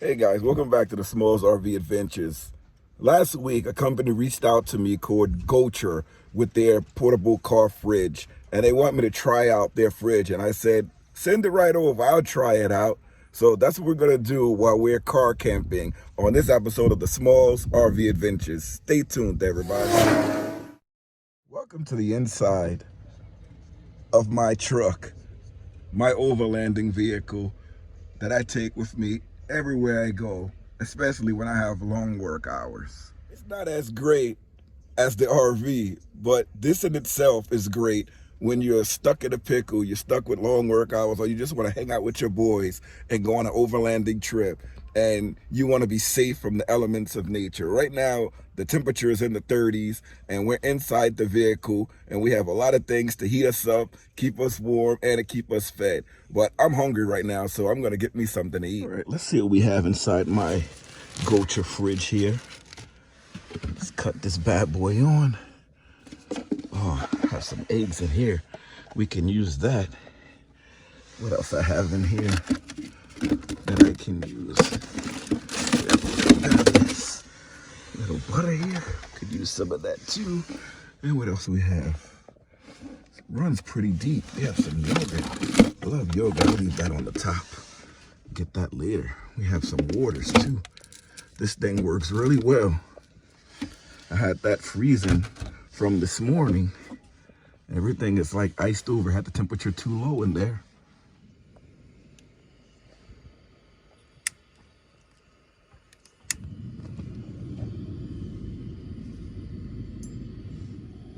Hey guys, welcome back to the Smalls RV Adventures. Last week, a company reached out to me called Goture with their portable car fridge, and they want me to try out their fridge. And I said, send it right over, I'll try it out. So that's what we're gonna do while we're car camping on this episode of the Smalls RV Adventures. Stay tuned, everybody. Welcome to the inside of my truck, my overlanding vehicle that I take with me everywhere I go, especially when I have long work hours. It's not as great as the RV, but this in itself is great when you're stuck in a pickle, you're stuck with long work hours, or you just want to hang out with your boys and go on an overlanding trip, and you want to be safe from the elements of nature. Right now, the temperature is in the 30s, and we're inside the vehicle, and we have a lot of things to heat us up, keep us warm, and to keep us fed. But I'm hungry right now, so I'm going to get me something to eat. All right, let's see what we have inside my Goture fridge here. Let's cut this bad boy on. Oh, I have some eggs in here. We can use that. What else I have in here that I can use? We have this little butter here. Could use some of that too. And what else we have? It runs pretty deep. We have some yogurt. I love yogurt. I'll leave that on the top. Get that later. We have some waters too. This thing works really well. I had that freezing from this morning. Everything is like iced over. Had the temperature too low in there.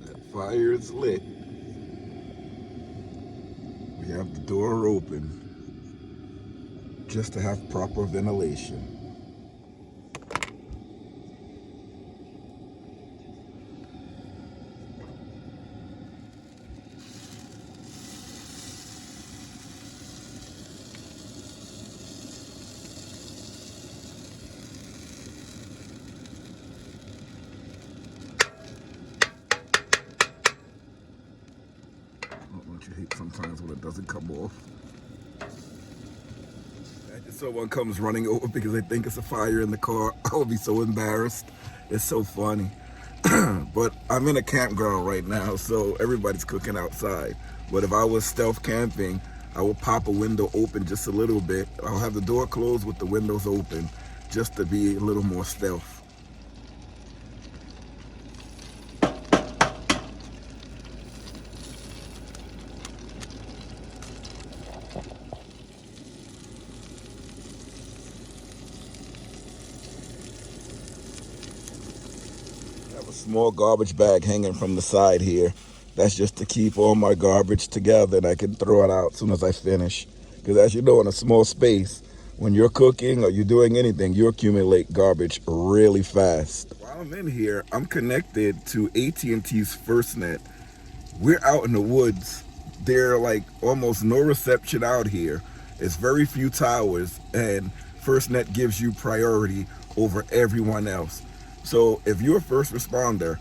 That fire is lit. We have the door open just to have proper ventilation. Don't you hate sometimes when it doesn't come off? If someone comes running over because they think it's a fire in the car, I will be so embarrassed. It's so funny. But I'm in a campground right now, so everybody's cooking outside. But if I was stealth camping, I would pop a window open just a little bit. I'll have the door closed with the windows open just to be a little more stealth. Small garbage bag hanging from the side here. That's just to keep all my garbage together, and I can throw it out as soon as I finish. Because as you know, in a small space, when you're cooking or you're doing anything, you accumulate garbage really fast. While I'm in here, I'm connected to AT&T's FirstNet. We're out in the woods. There are like almost no reception out here. It's very few towers, and FirstNet gives you priority over everyone else. So if you're a first responder,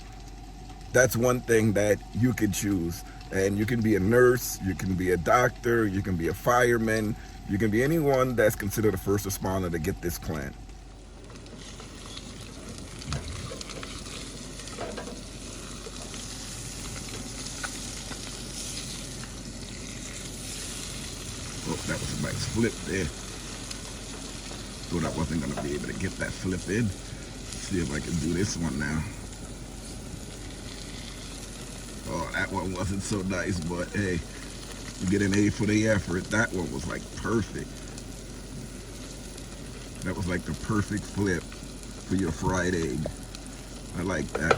that's one thing that you can choose. And you can be a nurse, you can be a doctor, you can be a fireman, you can be anyone that's considered a first responder to get this plan. Oh, that was a nice flip there. Thought I wasn't gonna be able to get that flip in. See if I can do this one now. Oh, that one wasn't so nice, but hey, you get an A for the effort. That one was like perfect. That was like the perfect flip for your fried egg. I like that.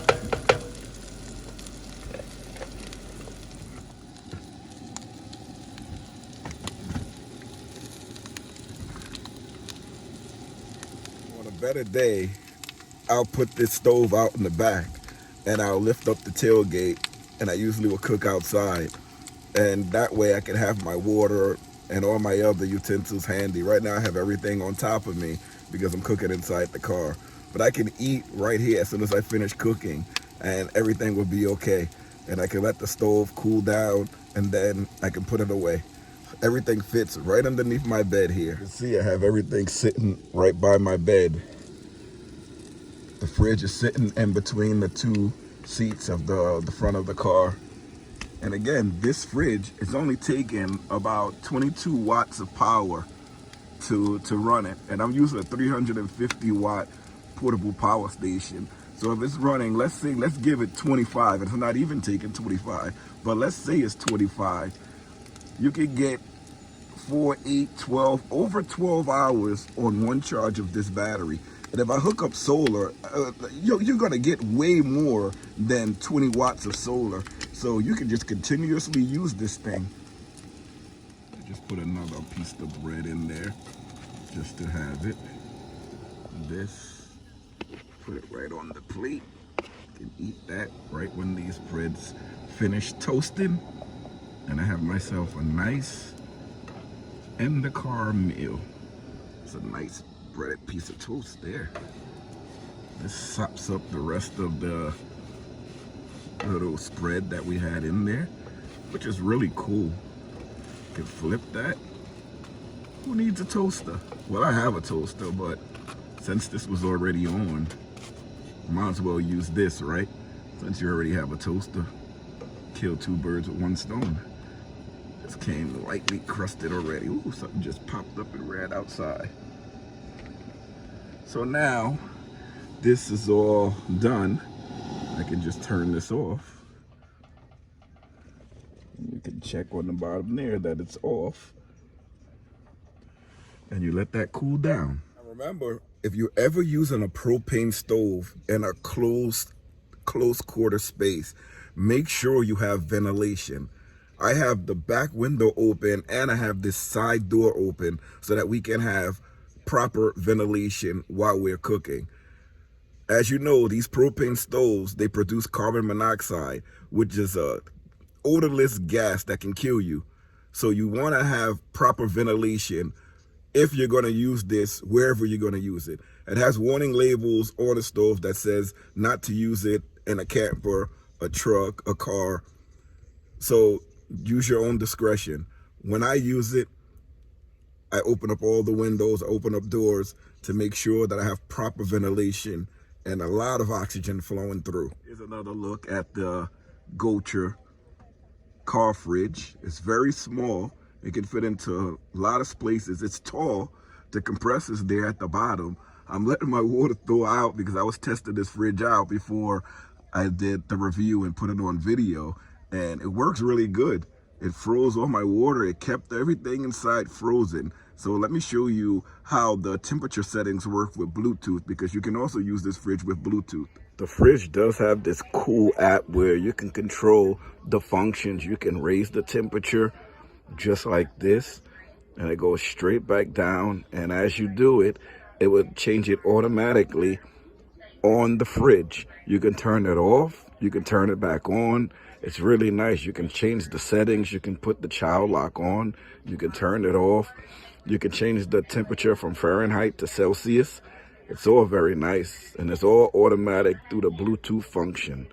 On a better day, I'll put this stove out in the back and I'll lift up the tailgate, and I usually will cook outside. And that way I can have my water and all my other utensils handy. Right now I have everything on top of me because I'm cooking inside the car. But I can eat right here as soon as I finish cooking, and everything will be okay. And I can let the stove cool down, and then I can put it away. everything fits right underneath my bed here. You can see I have everything sitting right by my bed. The fridge is sitting in between the two seats of the front of the car. And again, this fridge is only taking about 22 watts of power to run it. And I'm using a 350 watt portable power station. So if it's running, let's give it 25. It's not even taking 25, but let's say it's 25. You can get 4, 8, 12, over 12 hours on one charge of this battery. And if I hook up solar, you're gonna get way more than 20 watts of solar. So you can just continuously use this thing. I just put another piece of bread in there just to have it. This, put it right on the plate. You can eat that right when these breads finish toasting. And I have myself a nice in the car meal. It's a nice breaded piece of toast there. This sops up the rest of the little spread that we had in there, which is really cool. You can flip that. Who needs a toaster? Well, I have a toaster, but since this was already on, might as well use this, right? Since you already have a toaster, kill two birds with one stone. This came lightly crusted already. Ooh, something just popped up and ran outside. So now this is all done. I can just turn this off. You can check on the bottom there that it's off. And you let that cool down. Now remember, if you're ever using a propane stove in a close quarter space, make sure you have ventilation. I have the back window open and I have this side door open so that we can have proper ventilation while we're cooking. As you know, these propane stoves, they produce carbon monoxide, which is a odorless gas that can kill you. So you want to have proper ventilation if you're going to use this wherever you're going to use it. It has warning labels on the stove that says not to use it in a camper, a truck, a car. So use your own discretion. When I use it, I open up all the windows, I open up doors to make sure that I have proper ventilation and a lot of oxygen flowing through. Here's another look at the Goture car fridge. It's very small. It can fit into a lot of places. It's tall. The compressor's there at the bottom. I'm letting my water thaw out because I was testing this fridge out before I did the review and put it on video. And it works really good. It froze all my water. It kept everything inside frozen. So let me show you how the temperature settings work with Bluetooth, because you can also use this fridge with Bluetooth. The fridge does have this cool app where you can control the functions. You can raise the temperature just like this, and it goes straight back down. And as you do it, it will change it automatically on the fridge. You can turn it off. You can turn it back on. It's really nice. You can change the settings. You can put the child lock on. You can turn it off. You can change the temperature from Fahrenheit to Celsius. It's all very nice, and it's all automatic through the Bluetooth function.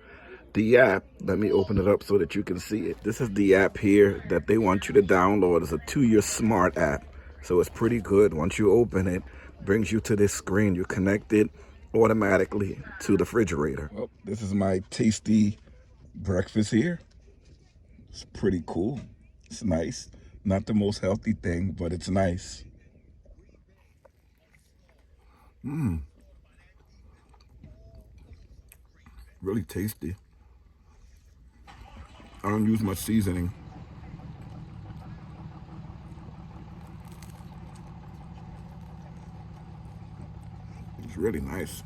The app, let me open it up so that you can see it. This is the app here that they want you to download. It's a 2-year smart app, so it's pretty good. Once you open it, it brings you to this screen. You connect it automatically to the refrigerator. Well, this is my tasty breakfast here. It's pretty cool. It's nice. Not the most healthy thing, but it's nice. Really tasty. I don't use much seasoning. It's really nice.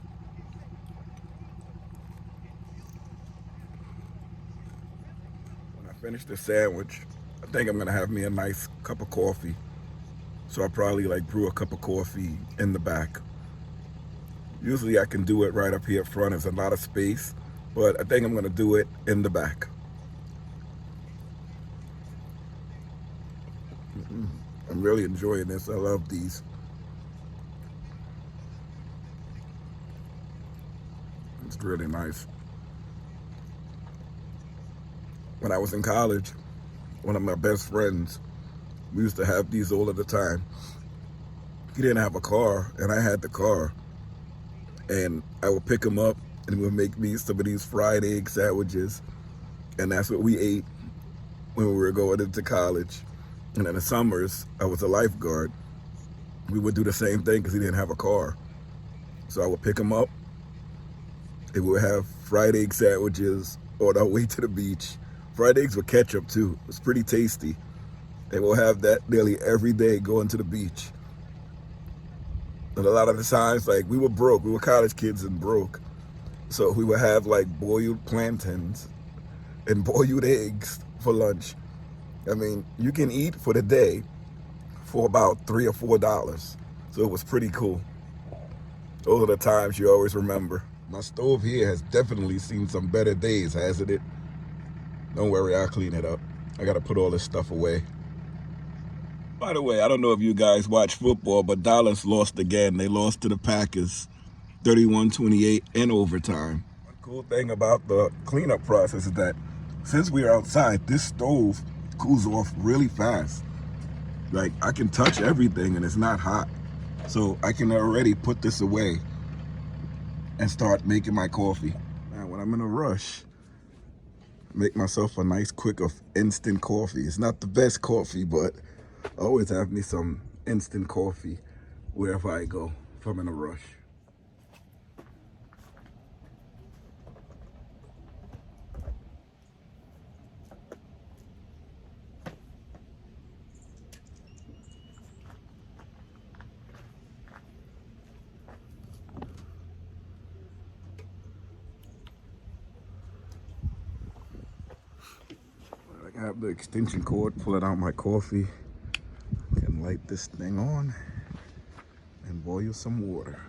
When I finish the sandwich, I think I'm gonna have me a nice cup of coffee. So I'll probably like brew a cup of coffee in the back. Usually I can do it right up here up front. There's a lot of space, but I think I'm gonna do it in the back. I'm really enjoying this. I love these. It's really nice. When I was in college, one of my best friends We used to have these all of the time. He didn't have a car, and I had the car. And I would pick him up, and he would make me some of these fried egg sandwiches. And that's what we ate when we were going into college. And in the summers, I was a lifeguard. We would do the same thing because he didn't have a car. So I would pick him up, and we would have fried egg sandwiches on our way to the beach. Fried eggs with ketchup too. It was pretty tasty. And we'll have that nearly every day going to the beach. And a lot of the times, like, we were broke. We were college kids and broke. So we would have like boiled plantains and boiled eggs for lunch. I mean, you can eat for the day for about $3 or $4. So it was pretty cool. Those are the times you always remember. My stove here has definitely seen some better days, hasn't it? Don't worry, I'll clean it up. I gotta put all this stuff away. By the way, I don't know if you guys watch football, but Dallas lost again. They lost to the Packers, 31-28 in overtime. One cool thing about the cleanup process is that since we are outside, this stove cools off really fast. Like, I can touch everything and it's not hot. So I can already put this away and start making my coffee. Now, when I'm in a rush, make myself a nice quick of instant coffee. It's not the best coffee, but I always have me some instant coffee wherever I go if I'm in a rush. I have the extension cord pulling out my coffee. Can light this thing on and boil some water.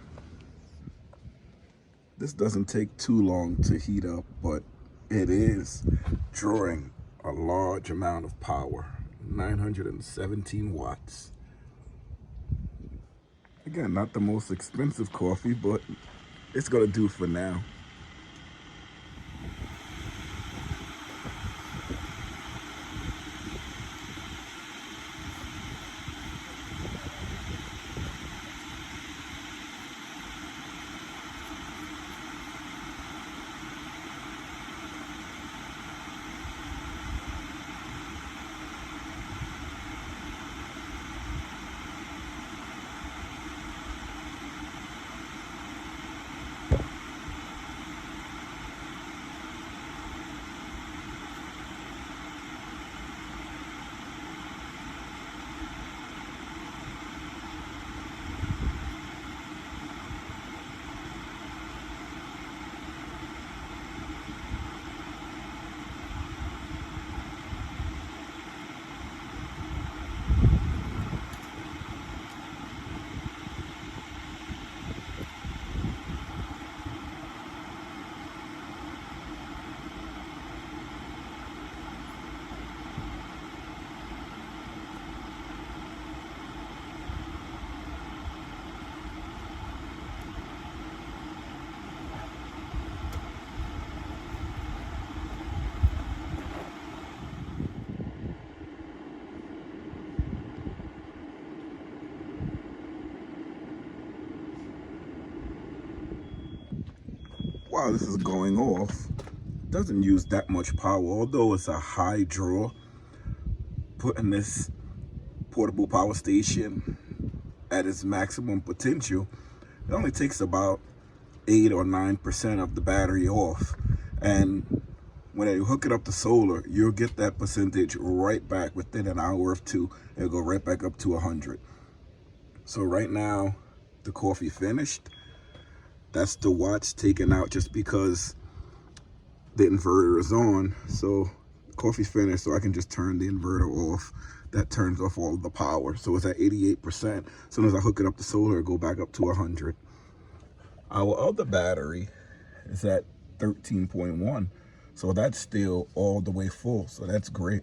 This doesn't take too long to heat up, but it is drawing a large amount of power, 917 watts. Again, not the most expensive coffee, but it's gonna do for now. While this is going off, it doesn't use that much power, although it's a high draw. Putting this portable power station at its maximum potential, it only takes about 8 or 9% of the battery off. And when you hook it up to solar, you'll get that percentage right back within an hour or two. It'll go right back up to 100. So right now, the coffee finished. That's the watts taken out just because the inverter is on. So coffee's finished, so I can just turn the inverter off. That turns off all of the power. So it's at 88%. As soon as I hook it up to solar, it'll go back up to 100. Our other battery is at 13.1. So that's still all the way full. So that's great.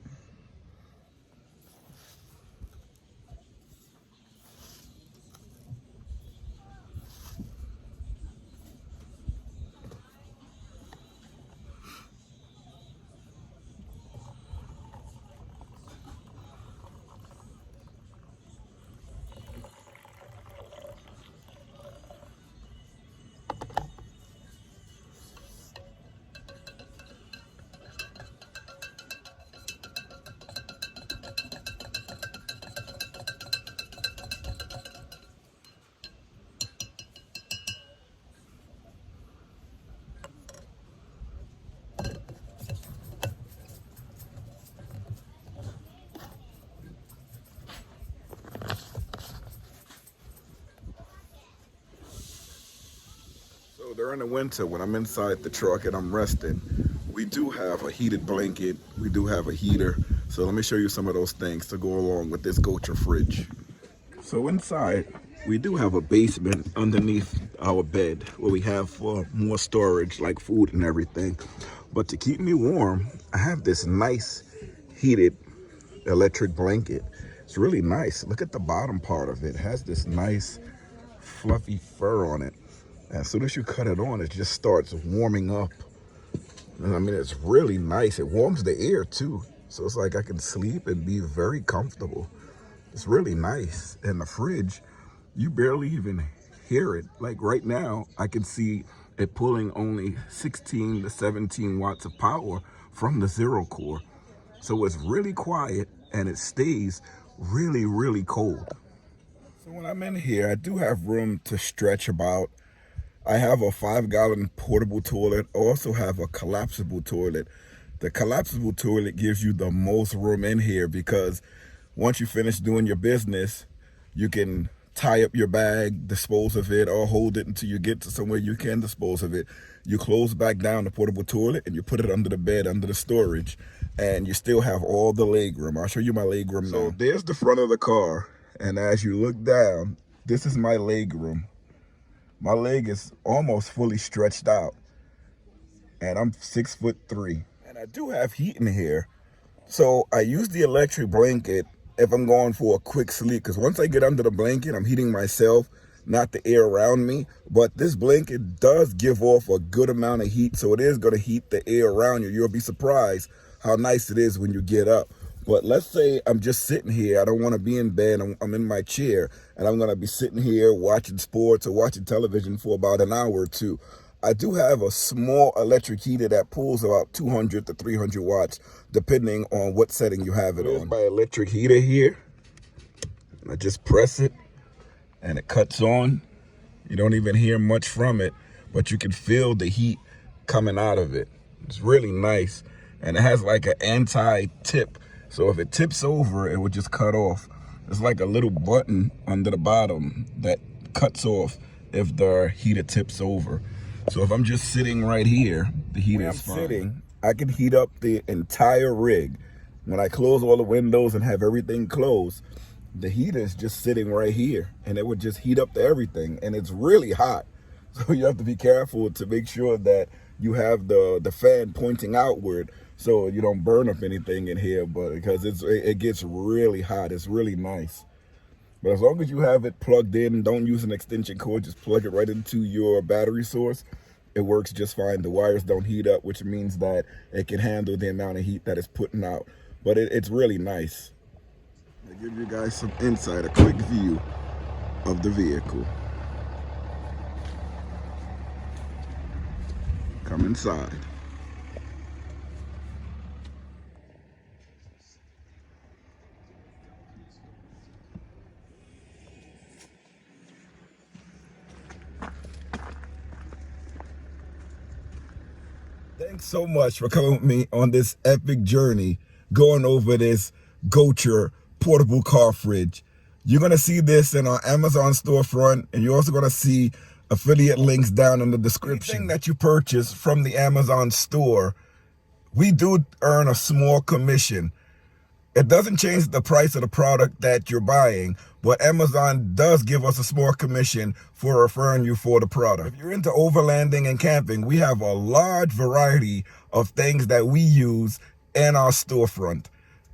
So during the winter, when I'm inside the truck and I'm resting, we do have a heated blanket, we do have a heater. So let me show you some of those things to go along with this Goture fridge. So inside, we do have a basement underneath our bed where we have for more storage like food and everything. But to keep me warm, I have this nice heated electric blanket. It's really nice. Look at the bottom part of it. It has this nice fluffy fur on it. And as soon as you cut it on, it just starts warming up. And I mean, it's really nice. It warms the air too. So it's like I can sleep and be very comfortable. It's really nice. And the fridge, you barely even hear it. Like right now, I can see it pulling only 16 to 17 watts of power from the zero core. So it's really quiet and it stays really, really cold. So when I'm in here, I do have room to stretch about. I have a 5-gallon portable toilet. I also have a collapsible toilet. The collapsible toilet gives you the most room in here because once you finish doing your business, you can tie up your bag, dispose of it, or hold it until you get to somewhere you can dispose of it. You close back down the portable toilet and you put it under the bed, under the storage, and you still have all the leg room. I'll show you my leg room now. So there's the front of the car, and as you look down, this is my leg room. My leg is almost fully stretched out, and I'm 6'3". And I do have heat in here, so I use the electric blanket if I'm going for a quick sleep, because once I get under the blanket, I'm heating myself, not the air around me. But this blanket does give off a good amount of heat, so it is going to heat the air around you. You'll be surprised how nice it is when you get up. But let's say I'm just sitting here. I don't want to be in bed. I'm in my chair, and I'm going to be sitting here watching sports or watching television for about an hour or two. I do have a small electric heater that pulls about 200 to 300 watts, depending on what setting you have it on. My electric heater here, and I just press it, and it cuts on. You don't even hear much from it, but you can feel the heat coming out of it. It's really nice, and it has like an anti-tip. So if it tips over, it would just cut off. It's like a little button under the bottom that cuts off if the heater tips over. So if I'm just sitting right here, the heater is fine. I can heat up the entire rig. When I close all the windows and have everything closed, the heater is just sitting right here, and it would just heat up to everything. And it's really hot. So you have to be careful to make sure that you have the fan pointing outward so you don't burn up anything in here, but because it gets really hot. It's really nice. But as long as you have it plugged in, don't use an extension cord, just plug it right into your battery source. It works just fine. The wires don't heat up, which means that it can handle the amount of heat that it's putting out. But it's really nice. I give you guys some insight, a quick view of the vehicle. Come inside. Thanks so much for coming with me on this epic journey, going over this Goture portable car fridge. You're going to see this in our Amazon storefront, and you're also going to see affiliate links down in the description. Anything that you purchase from the Amazon store, we do earn a small commission. It doesn't change the price of the product that you're buying, but Amazon does give us a small commission for referring you for the product. If you're into overlanding and camping, we have a large variety of things that we use in our storefront.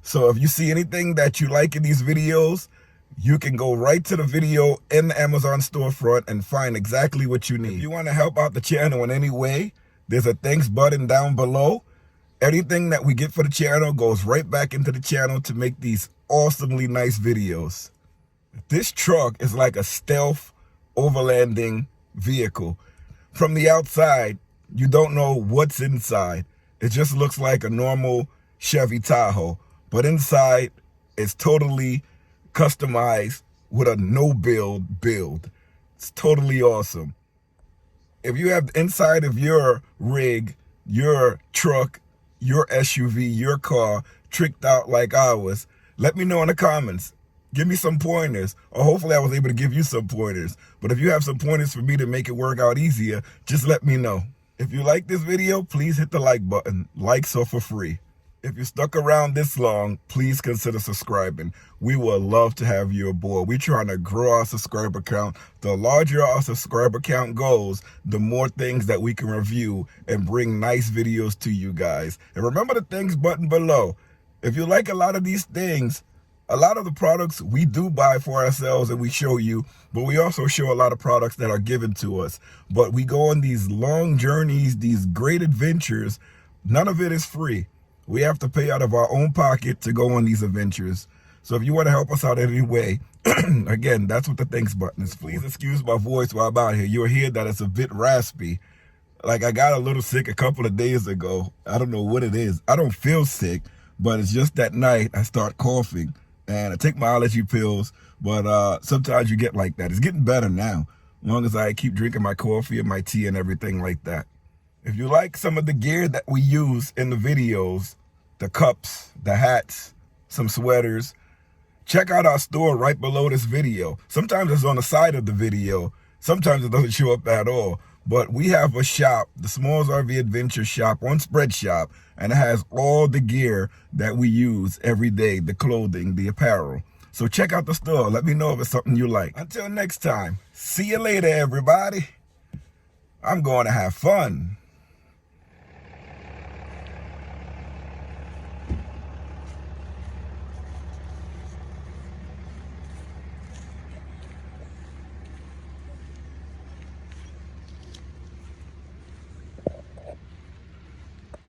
So if you see anything that you like in these videos, you can go right to the video in the Amazon storefront and find exactly what you need. If you want to help out the channel in any way, there's a thanks button down below. Anything that we get for the channel goes right back into the channel to make these awesomely nice videos. This truck is like a stealth overlanding vehicle. From the outside, you don't know what's inside. It just looks like a normal Chevy Tahoe. But inside, it's totally customized with a no-build build. It's totally awesome. If you have the inside of your rig, your truck, your SUV, your car tricked out like ours, let me know in the comments. Give me some pointers, or hopefully I was able to give you some pointers. But if you have some pointers for me to make it work out easier, just let me know. If you like this video, please hit the like button. Likes are for free. If you stuck around this long, please consider subscribing. We would love to have you aboard. We're trying to grow our subscriber count. The larger our subscriber count goes, the more things that we can review and bring nice videos to you guys. And remember the things button below. If you like a lot of these things, a lot of the products we do buy for ourselves and we show you, but we also show a lot of products that are given to us. But we go on these long journeys, these great adventures. None of it is free. We have to pay out of our own pocket to go on these adventures. So if you want to help us out in any way, again, that's what the thanks button is for. Please excuse my voice while I'm out here. You'll hear that it's a bit raspy. Like I got a little sick a couple of days ago. I don't know what it is. I don't feel sick, but it's just that night I start coughing. And I take my allergy pills, but sometimes you get like that. It's getting better now, as long as I keep drinking my coffee and my tea and everything like that. If you like some of the gear that we use in the videos, the cups, the hats, some sweaters, check out our store right below this video. Sometimes it's on the side of the video. Sometimes it doesn't show up at all. But we have a shop, the Smalls RV Adventure shop on Spreadshop, and it has all the gear that we use every day, the clothing, the apparel. So check out the store. Let me know if it's something you like. Until next time, see you later, everybody. I'm going to have fun.